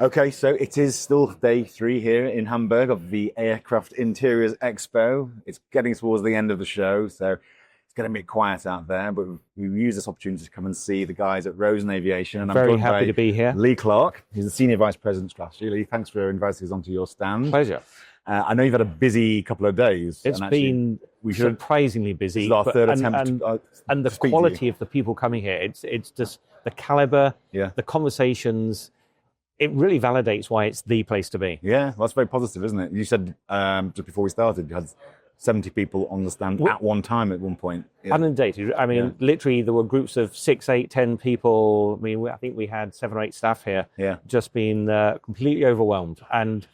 Okay, so it is still day 3 here in Hamburg of the Aircraft Interiors Expo. It's getting towards the end of the show, so it's getting a bit quiet out there, but we use this opportunity to come and see the guys at Rosen Aviation. And I'm very joined happy by to be here. Lee Clarke. He's the Senior Vice President Strategy. Lee, thanks for inviting us onto your stand. Pleasure. I know you've had a busy couple of days. It's been surprisingly busy. This is our third attempt and the quality of the people coming here, it's just the caliber, the conversations. It really validates why it's the place to be. Yeah, well, that's very positive, isn't it? You said just before we started, you had 70 people on the stand at one time at one point. Yeah. Inundated. I mean, literally, there were groups of 6, 8, 10 people. I mean, I think we had 7 or 8 staff here. Yeah. Just being completely overwhelmed. And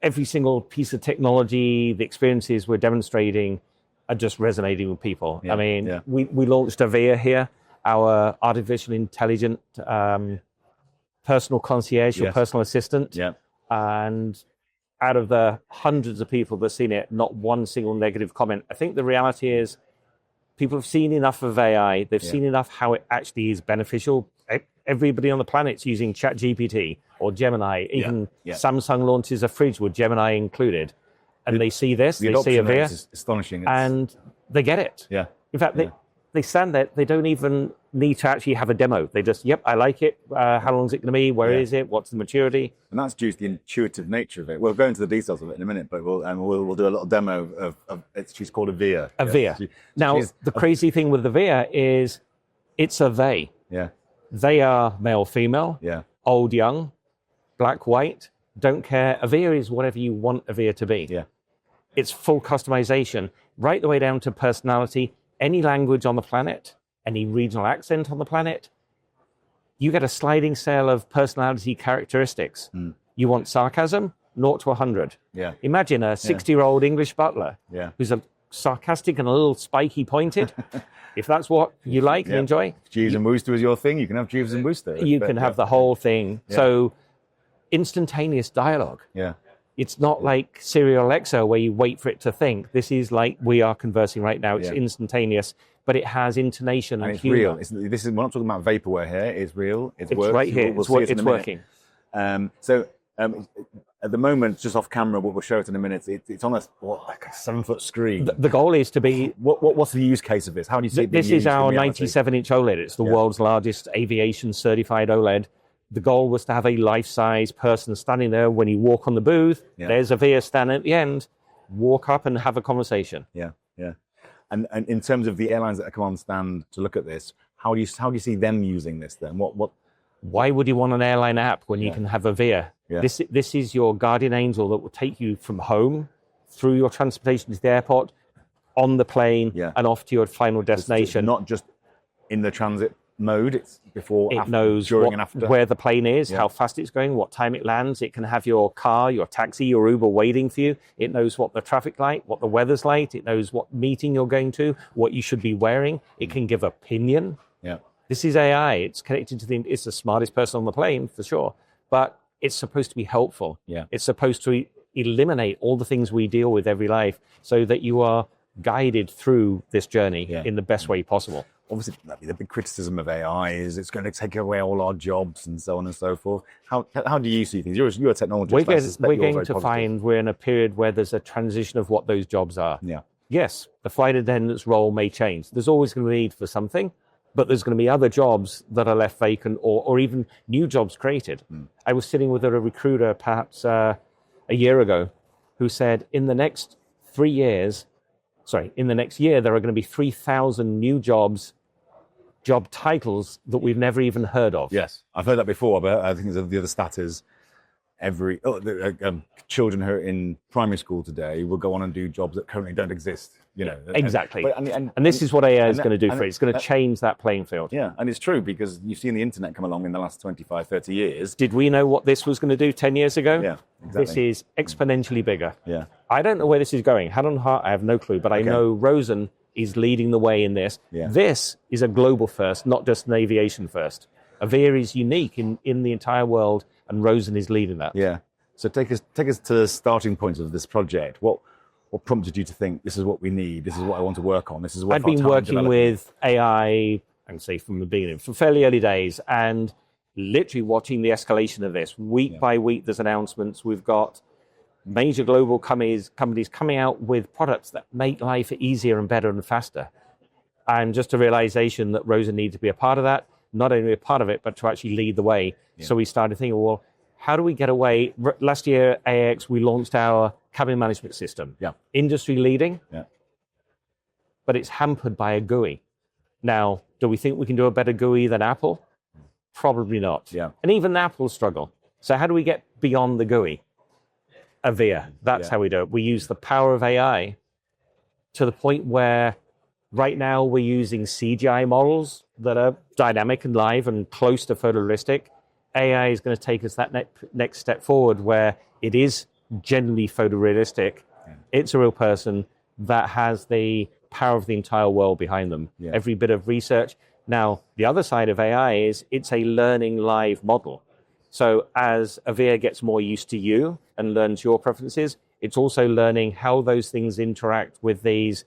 every single piece of technology, the experiences we're demonstrating are just resonating with people. Yeah. I mean, we launched Avia here, our artificial intelligent personal concierge, your personal assistant. Yeah. And out of the hundreds of people that have seen it, not one single negative comment. I think the reality is people have seen enough of AI. They've seen enough how it actually is beneficial. Everybody on the planet's using ChatGPT or Gemini. Even Samsung launches a fridge with Gemini included. And they see this, they see Avia. Is astonishing. And they get it. Yeah. In fact, they stand there. They don't even need to actually have a demo. They just, I like it. How long is it going to be? Where is it? What's the maturity? And that's due to the intuitive nature of it. We'll go into the details of it in a minute, but we'll do a little demo of she's called Avia. Avia. Now, the crazy thing with Avia is it's a they. Yeah. They are male, female, old, young, black, white, don't care. Avia is whatever you want Avia to be. Yeah. It's full customization, right the way down to personality. Any language on the planet, any regional accent on the planet, you get a sliding scale of personality characteristics. You want sarcasm, 0 to 100. Yeah. Imagine a 60-year-old English butler who's a sarcastic and a little spiky pointed. If that's what you like and enjoy. If Jeeves and Wooster is your thing, you can have Jeeves and Wooster. You can have the whole thing. Yeah. So instantaneous dialogue. Yeah. It's not like Siri or Alexa where you wait for it to think. This is like we are conversing right now. It's instantaneous, but it has intonation and it's humor. Real. We're not talking about vaporware here. It's real. It's right here. It's working. At the moment, just off camera, we'll show it in a minute. It's on like a 7-foot screen. The goal is to be... What's the use case of this? How do you see it being used? This is our 97-inch OLED. It's the world's largest aviation certified OLED. The goal was to have a life-size person standing there when you walk on the booth. There's Avia standing at the end. Walk up and have a conversation. Yeah. And in terms of the airlines that come on stand to look at this, how do you see them using this then? Why would you want an airline app when you can have Avia? Yeah. This is your guardian angel that will take you from home through your transportation to the airport, on the plane, and off to your final destination. It's not just in the transit mode, it's before, it after, knows during and after. Where the plane is, how fast it's going, what time it lands. It can have your car, your taxi, your Uber waiting for you. It knows what the traffic's like, what the weather's like. It knows what meeting you're going to, what you should be wearing. It can give opinion. Yeah. This is AI. It's connected to it's the smartest person on the plane, for sure. But it's supposed to be helpful. Yeah. It's supposed to eliminate all the things we deal with every life so that you are guided through this journey in the best way possible. Obviously, the big criticism of AI is it's going to take away all our jobs and so on and so forth. How do you see things? You're a technologist. We're going to find we're in a period where there's a transition of what those jobs are. Yeah. Yes, the flight attendant's role may change. There's always going to be a need for something, but there's going to be other jobs that are left vacant or even new jobs created. I was sitting with a recruiter perhaps a year ago who said in the next year, there are going to be 3,000 new job titles that we've never even heard of. Yes, I've heard that before, but I think the other stat is children who are in primary school today will go on and do jobs that currently don't exist. Exactly. And this is what AI is going to do for it. It's going to change that playing field. Yeah, and it's true because you've seen the internet come along in the last 25, 30 years. Did we know what this was going to do 10 years ago? Yeah, exactly. This is exponentially bigger. Yeah. I don't know where this is going. Hand on heart, I have no clue, but I know Rosen is leading the way in this. Yeah. This is a global first, not just an aviation first. Avia is unique in the entire world, and Rosen is leading that. Yeah. So take us to the starting point of this project. What prompted you to think this is what we need? This is what I want to work on. This is what I'd been working with AI, I can say from the beginning, from fairly early days, and literally watching the escalation of this. Week by week, there's announcements. We've got major global companies coming out with products that make life easier and better and faster. And just a realization that Rosen needs to be a part of that, not only a part of it, but to actually lead the way. Yeah. So we started thinking, well, how do we get away? Last year, AIX, we launched our cabin management system. Yeah. Industry leading, yeah. But it's hampered by a GUI. Now, do we think we can do a better GUI than Apple? Probably not. Yeah. And even Apple struggle. So how do we get beyond the GUI? Avia, that's how we do it. We use the power of AI to the point where right now we're using CGI models that are dynamic and live and close to photorealistic. AI is going to take us that next step forward where it is generally photorealistic. Yeah. It's a real person that has the power of the entire world behind them. Yeah. Every bit of research. Now, the other side of AI is it's a learning live model. So as Avia gets more used to you and learns your preferences, it's also learning how those things interact with these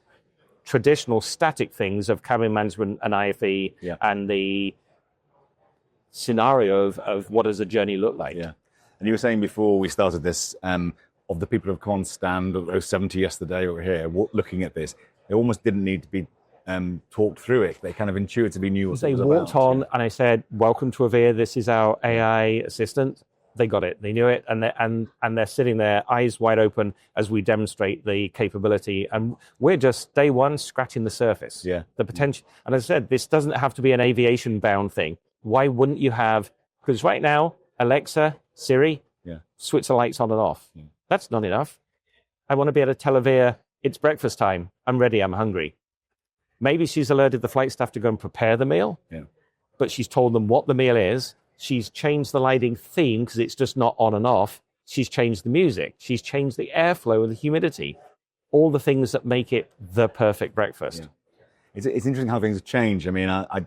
traditional static things of cabin management and IFE and the scenario of what does a journey look like. Yeah. And you were saying before we started this, of the people who have come on stand, those 70 yesterday over here, looking at this, they almost didn't need to be talked through it. They kind of intuitively knew what it was about. They walked on and I said, welcome to Avia. This is our AI assistant. They got it. They knew it. And they're sitting there, eyes wide open as we demonstrate the capability. And we're just, day one, scratching the surface. Yeah. The potential. And as I said, this doesn't have to be an aviation-bound thing. Why wouldn't you have, because right now, Alexa, Siri, switch the lights on and off. Yeah. That's not enough. I want to be able to tell Avia, it's breakfast time. I'm ready. I'm hungry. Maybe she's alerted the flight staff to go and prepare the meal, but she's told them what the meal is. She's changed the lighting theme because it's just not on and off. She's changed the music. She's changed the airflow and the humidity. All the things that make it the perfect breakfast. Yeah. It's interesting how things have changed. I mean, I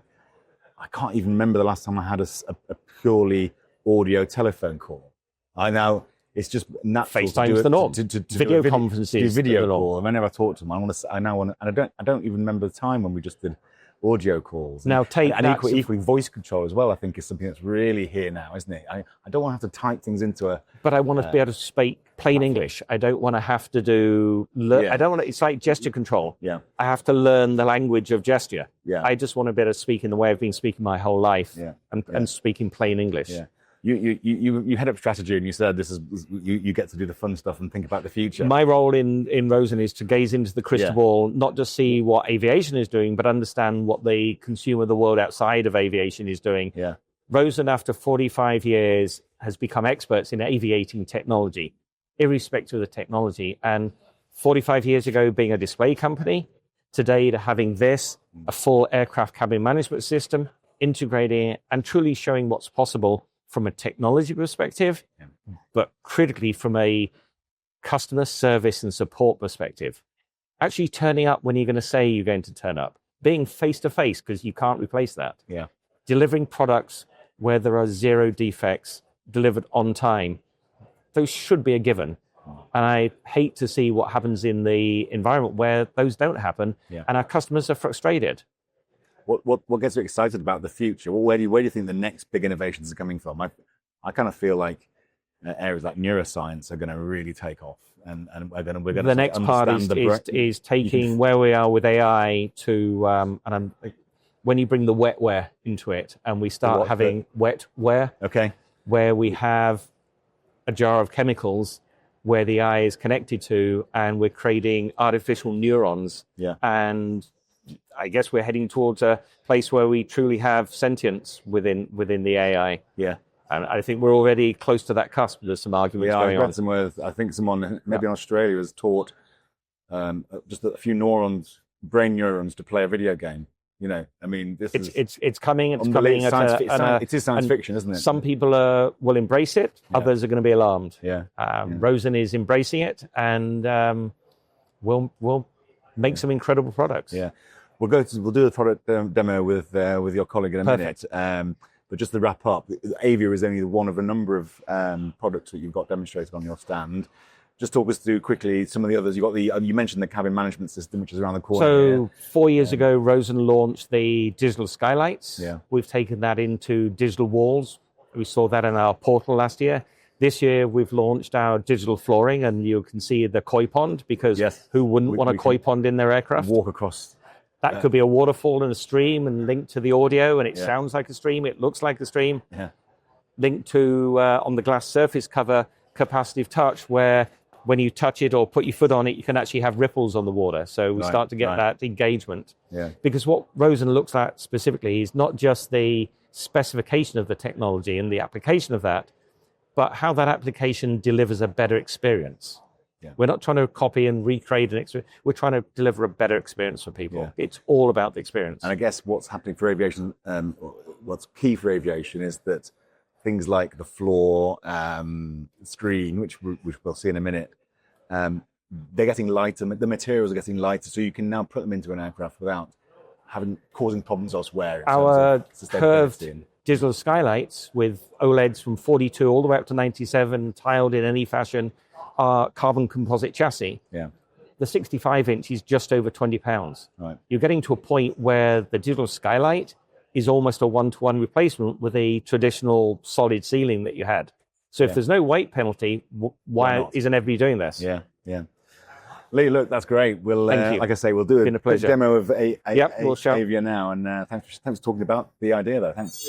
can't even remember the last time I had a purely audio telephone call. It's just natural FaceTime's the norm. To video conferences, video call. And whenever I talk to them, I don't even remember the time when we just did audio calls. Now equally voice control as well. I think is something that's really here now, isn't it? I don't want to have to type things into a. But I want to be able to speak plain English. I don't want to have to do. I don't want to. It's like gesture control. Yeah. I have to learn the language of gesture. Yeah. I just want to be able to speak in the way I've been speaking my whole life. Yeah. And speaking plain English. Yeah. You head up strategy and you said this is you get to do the fun stuff and think about the future. My role in Rosen is to gaze into the crystal ball, not just see what aviation is doing, but understand what the consumer, the world outside of aviation is doing. Yeah. Rosen, after 45 years, has become experts in aviating technology, irrespective of the technology. And 45 years ago, being a display company, today to having this, a full aircraft cabin management system, integrating it and truly showing what's possible from a technology perspective, but critically from a customer service and support perspective. Actually turning up when you're going to say you're going to turn up. Being face-to-face, because you can't replace that. Yeah. Delivering products where there are zero defects, delivered on time. Those should be a given. And I hate to see what happens in the environment where those don't happen, and our customers are frustrated. What gets you excited about the future? Well, where do you think the next big innovations are coming from? I kind of feel like areas like neuroscience are going to really take off, and we're going to. The next part is taking where we are with AI to when you bring the wetware into it, and we start having wetware. Okay. Where we have a jar of chemicals where the eye is connected to, and we're creating artificial neurons. Yeah. And I guess we're heading towards a place where we truly have sentience within the AI. Yeah. And I think we're already close to that cusp. There's some arguments going on. Somewhere, I think someone, maybe in Australia, has taught just a few brain neurons to play a video game. You know, I mean, it's coming. It's coming. It is science fiction, isn't it? Some people will embrace it. Yeah. Others are going to be alarmed. Yeah. Rosen is embracing it, and we'll make some incredible products. Yeah. We'll do the product demo with your colleague in a minute. But just to wrap up, Avia is only one of a number of products that you've got demonstrated on your stand. Just talk us through quickly some of the others. You mentioned the cabin management system, which is around the corner. So 4 years ago, Rosen launched the digital skylights. Yeah. We've taken that into digital walls, We saw that in our portal last year. This year, we've launched our digital flooring, and you can see the koi pond, because who wouldn't want a koi pond in their aircraft? Walk across. That could be a waterfall and a stream, and linked to the audio, and it sounds like a stream, it looks like a stream. Yeah. Linked to, on the glass surface cover, capacitive touch, where when you touch it or put your foot on it, you can actually have ripples on the water. So we start to get that engagement. Yeah. Because what Rosen looks at specifically is not just the specification of the technology and the application of that, but how that application delivers a better experience. Yeah. We're not trying to copy and recreate an experience. We're trying to deliver a better experience for people. Yeah. It's all about the experience. And I guess what's happening for aviation, what's key for aviation is that things like the floor screen, which we'll see in a minute, they're getting lighter. The materials are getting lighter, so you can now put them into an aircraft without causing problems elsewhere. Our curved digital skylights with OLEDs from 42 all the way up to 97, tiled in any fashion, are carbon composite chassis. Yeah. The 65-inch is just over 20 pounds. Right. You're getting to a point where the digital skylight is almost a one-to-one replacement with a traditional solid ceiling that you had. So if there's no weight penalty, why isn't everybody doing this? Yeah, yeah. Lee, look, that's great. We'll, Thank you. like I say, we'll do a demo of Avia now. And thanks for talking about the idea, though. Thanks.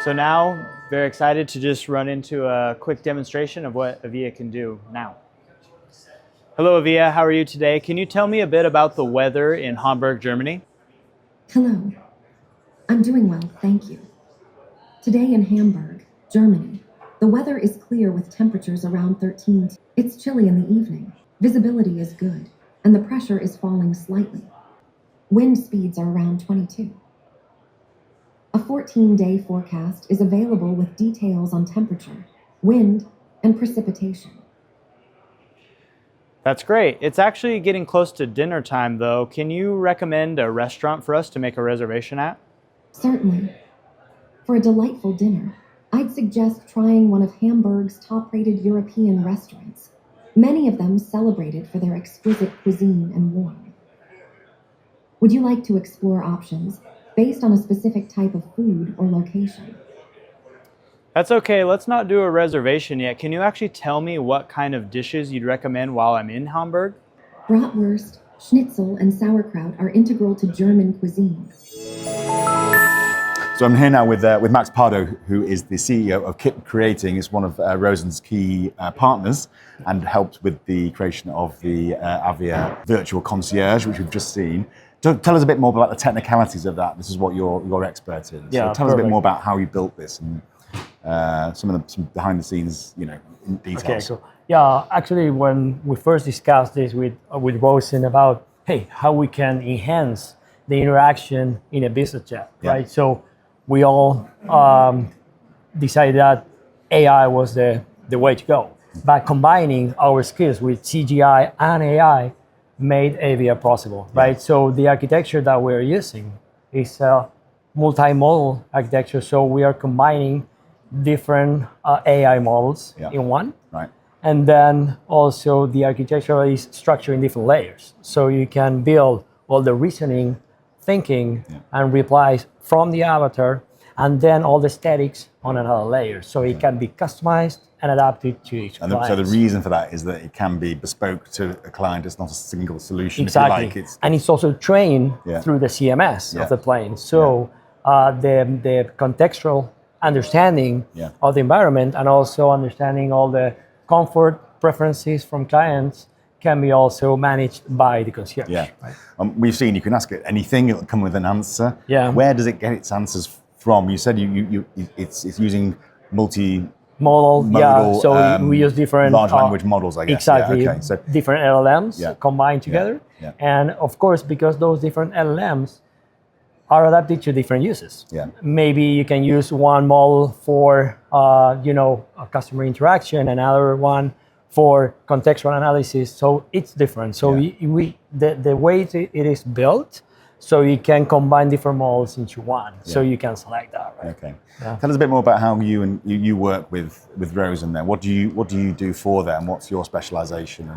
So now, very excited to just run into a quick demonstration of what Avia can do now. Hello, Avia. How are you today? Can you tell me a bit about the weather in Hamburg, Germany? Hello. I'm doing well, thank you. Today in Hamburg, Germany, the weather is clear with temperatures around 13. It's chilly in the evening. Visibility is good, and the pressure is falling slightly. Wind speeds are around 22. A 14-day forecast is available with details on temperature, wind, and precipitation. That's great. It's actually getting close to dinner time, though. Can you recommend a restaurant for us to make a reservation at? Certainly. For a delightful dinner, I'd suggest trying one of Hamburg's top-rated European restaurants, many of them celebrated for their exquisite cuisine and warmth. Would you like to explore options based on a specific type of food or location? That's okay. Let's not do a reservation yet. Can you actually tell me what kind of dishes you'd recommend while I'm in Hamburg? Bratwurst, schnitzel, and sauerkraut are integral to German cuisine. So I'm here now with Max Pardot, who is the CEO of KiPcreating. It's one of Rosen's key partners and helped with the creation of the Avia virtual concierge, which we've just seen. Tell us a bit more about the technicalities of that. This is what you're expert in. So tell us a bit more about how you built this and some behind the scenes, details. Okay, so actually, when we first discussed this with Rosen about how we can enhance the interaction in a business jet, right? So we all decided that AI was the way to go. By combining our skills with CGI and AI, made Avia possible, right? So the architecture that we're using is a multi-model architecture. So we are combining different AI models in one. Right. And then also the architecture is structured in different layers. So you can build all the reasoning, thinking, and replies from the avatar, and then all the statics on another layer. So it can be customized and adapted to each client. So the reason for that is that it can be bespoke to a client. It's not a single solution, exactly. if you like. And it's also trained through the CMS of the plane. So the contextual understanding of the environment and also understanding all the comfort preferences from clients can be also managed by the concierge. Yeah, right. We've seen you can ask it anything; it'll come with an answer. Yeah. Where does it get its answers from? You said it's using multi-modal. So we use different large language models, I guess. Exactly. Okay. So different LLMs combined together, and of course, because those different LLMs are adapted to different uses. Yeah. Maybe you can use one model for a customer interaction, another one for contextual analysis. So it's different. So the way it is built, so you can combine different models into one. So you can select that. Right? Okay. Yeah. Tell us a bit more about how you work with Rosen there. What do you do for them? What's your specialization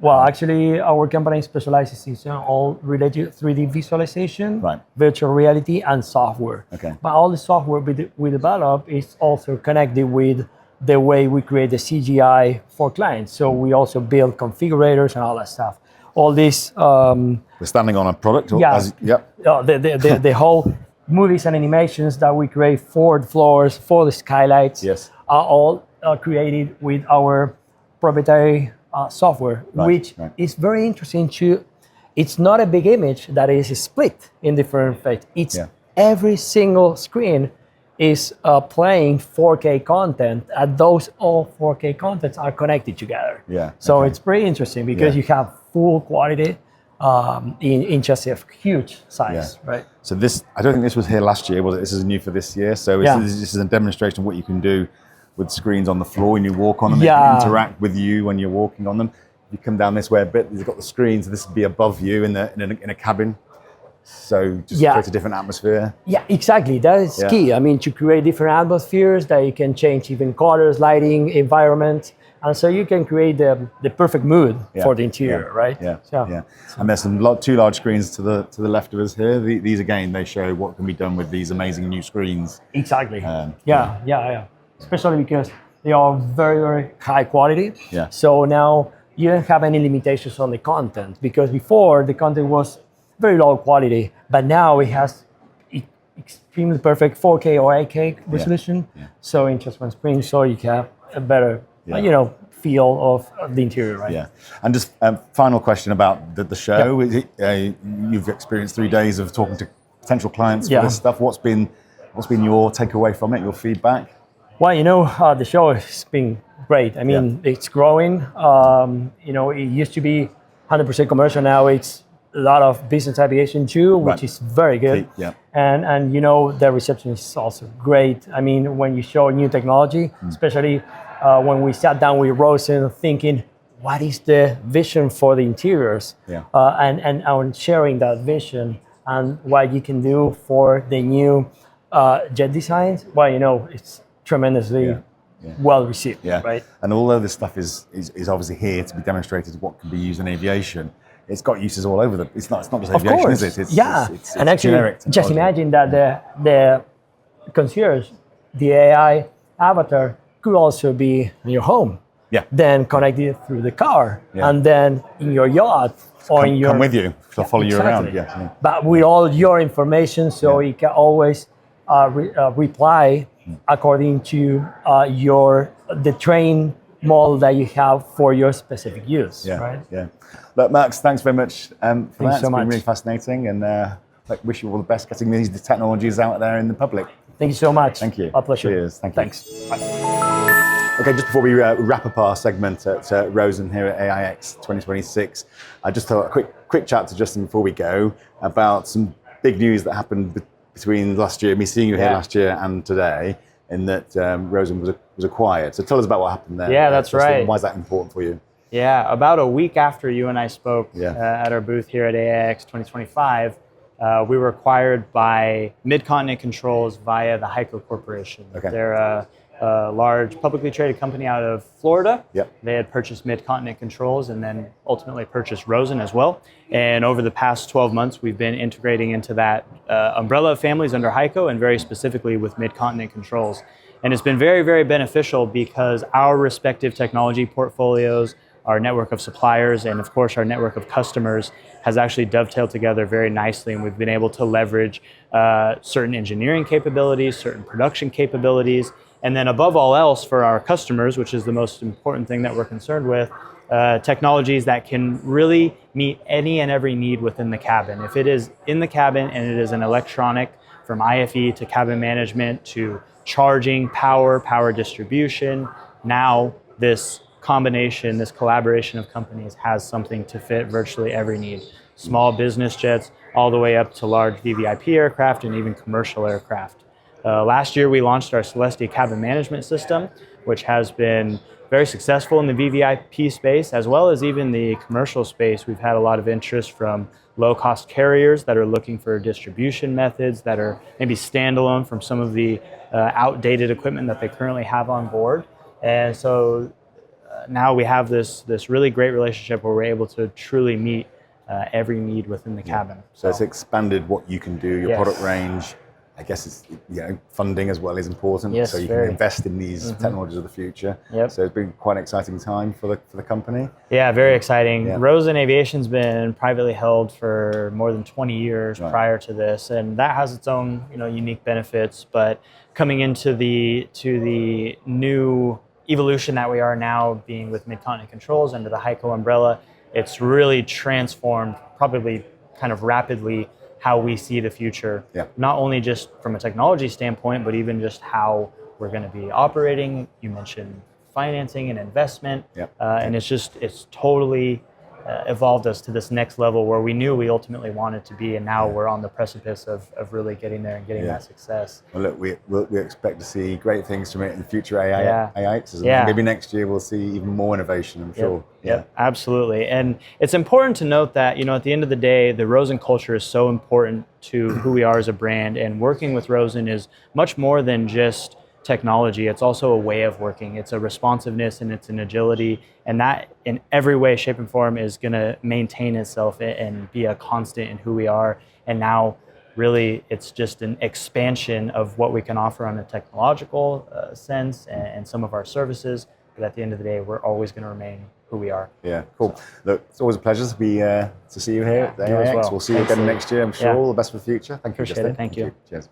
Well, actually, our company specializes in all related to 3D visualization, Right. virtual reality, and software. Okay. But all the software we develop is also connected with the way we create the CGI for clients. So we also build configurators and all that stuff. All this, We're standing on a product. Yeah. Yep. the whole movies and animations that we create for the floors, for the skylights, Yes. are all created with our proprietary software, Right, which right. is very interesting to. It's not a big image that is split in different phases. It's Yeah. every single screen is playing 4K content, and those all 4K contents are connected together. Yeah, So okay. it's pretty interesting because Yeah. you have full quality in just a huge size, right? So this, I don't think this was here last year, was it? This is new for this year. So Yeah. this is a demonstration of what you can do with screens on the floor when you walk on them. They Yeah. can interact with you when you're walking on them. If you come down this way a bit, you've got the screen, so this would be above you in a cabin. So just Yeah. create a different atmosphere. Yeah, exactly. That is Yeah. key. I mean, to create different atmospheres that you can change even colors, lighting, environment. And so you can create the perfect mood Yeah. for the interior, Yeah. right? Yeah, So, yeah. And there's two large screens to the left of us here. These again, they show what can be done with these amazing new screens. Exactly. Um, Yeah. Especially because they are very, very high quality. Yeah. So now you don't have any limitations on the content, because before the content was very low quality, but now it has extremely perfect 4K or 8K resolution. Yeah. So in just one screen, so you can have a better, feel of the interior, right? Yeah, and just final question about the show. Is it, you've experienced 3 days of talking to potential clients for Yeah. this stuff. What's been your takeaway from it? Your feedback? Well, the show has been great. I mean, it's growing. It used to be 100% commercial. Now it's a lot of business aviation too, which Right. is very good. Yeah. And the reception is also great. I mean, when you show new technology, especially when we sat down with Rosen thinking, what is the vision for the interiors? Yeah. And sharing that vision and what you can do for the new jet designs, well, it's tremendously well received, Yeah. right? And although this stuff is obviously here to be demonstrated what can be used in aviation, it's got uses all over it's not just Of aviation, course, is it? It's and actually, generic just technology. imagine that the concierge, the AI avatar, could also be in your home. Yeah. Then connected through the car, Yeah. and then in your yacht or in your come with you, so follow you around. Exactly. Yeah. But with all your information, so you can always reply according to the train model that you have for your specific use. Yeah. Right. Yeah. Look, Max, thanks very much for that. so It's been much. really fascinating, and wish you all the best getting these technologies out there in the public. Thank you so much. Thank you. A pleasure. Cheers. Thank you. Thanks. Okay, just before we wrap up our segment at Rosen here at AIX 2026, I just thought a quick chat to Justin before we go about some big news that happened between last year, me seeing you here last year and today, in that Rosen was acquired. So tell us about what happened there. Yeah, that's Justin. right. Why is that important for you? Yeah, about a week after you and I spoke Yeah. at our booth here at AIX 2025, we were acquired by Mid-Continent Controls via the HEICO Corporation. Okay. They're a large publicly traded company out of Florida. Yep. They had purchased Mid-Continent Controls and then ultimately purchased Rosen as well. And over the past 12 months, we've been integrating into that umbrella of families under HEICO, and very specifically with Mid-Continent Controls. And it's been very, very beneficial because our respective technology portfolios, our network of suppliers, and of course our network of customers has actually dovetailed together very nicely, and we've been able to leverage certain engineering capabilities, certain production capabilities, and then above all else for our customers, which is the most important thing that we're concerned with, technologies that can really meet any and every need within the cabin. If it is in the cabin and it is an electronic, from IFE to cabin management to charging, power distribution, now this combination, this collaboration of companies has something to fit virtually every need. Small business jets all the way up to large VVIP aircraft and even commercial aircraft. Last year we launched our Celestia cabin management system, which has been very successful in the VVIP space as well as even the commercial space. We've had a lot of interest from low-cost carriers that are looking for distribution methods that are maybe standalone from some of the outdated equipment that they currently have on board. And so now we have this really great relationship where we're able to truly meet every need within the cabin. So it's expanded what you can do, your Yes. product range. I guess it's, funding as well is important. Yes, so you very. can invest in these technologies of the future. Yep. So it's been quite an exciting time for the company. Yeah, very exciting. Yeah. Rosen Aviation's been privately held for more than 20 years Right. prior to this, and that has its own unique benefits. But coming into the new evolution that we are now, being with Mid-Continent Controls under the HEICO umbrella, it's really transformed, probably kind of rapidly, how we see the future. Yeah. Not only just from a technology standpoint, but even just how we're going to be operating. You mentioned financing and investment, Yeah. and it's totally evolved us to this next level where we knew we ultimately wanted to be, and now we're on the precipice of really getting there and getting that success. Well, look, we expect to see great things from it in the future AIX. And Yeah. maybe next year we'll see even more innovation, I'm sure. Yep, absolutely. And it's important to note that, at the end of the day, the Rosen culture is so important to who we are as a brand, and working with Rosen is much more than just technology. It's also a way of working. It's a responsiveness and it's an agility, and that in every way, shape, and form is going to maintain itself and be a constant in who we are. And now really it's just an expansion of what we can offer on a technological sense and some of our services. But at the end of the day, we're always going to remain who we are. Yeah, cool. Look, it's always a pleasure to see you here at the you as AIX. well. We'll see you Thanks, again Lee. next year, I'm sure. Yeah. All the best for the future. Thank you, Appreciate Justin. it. Thank you. Cheers.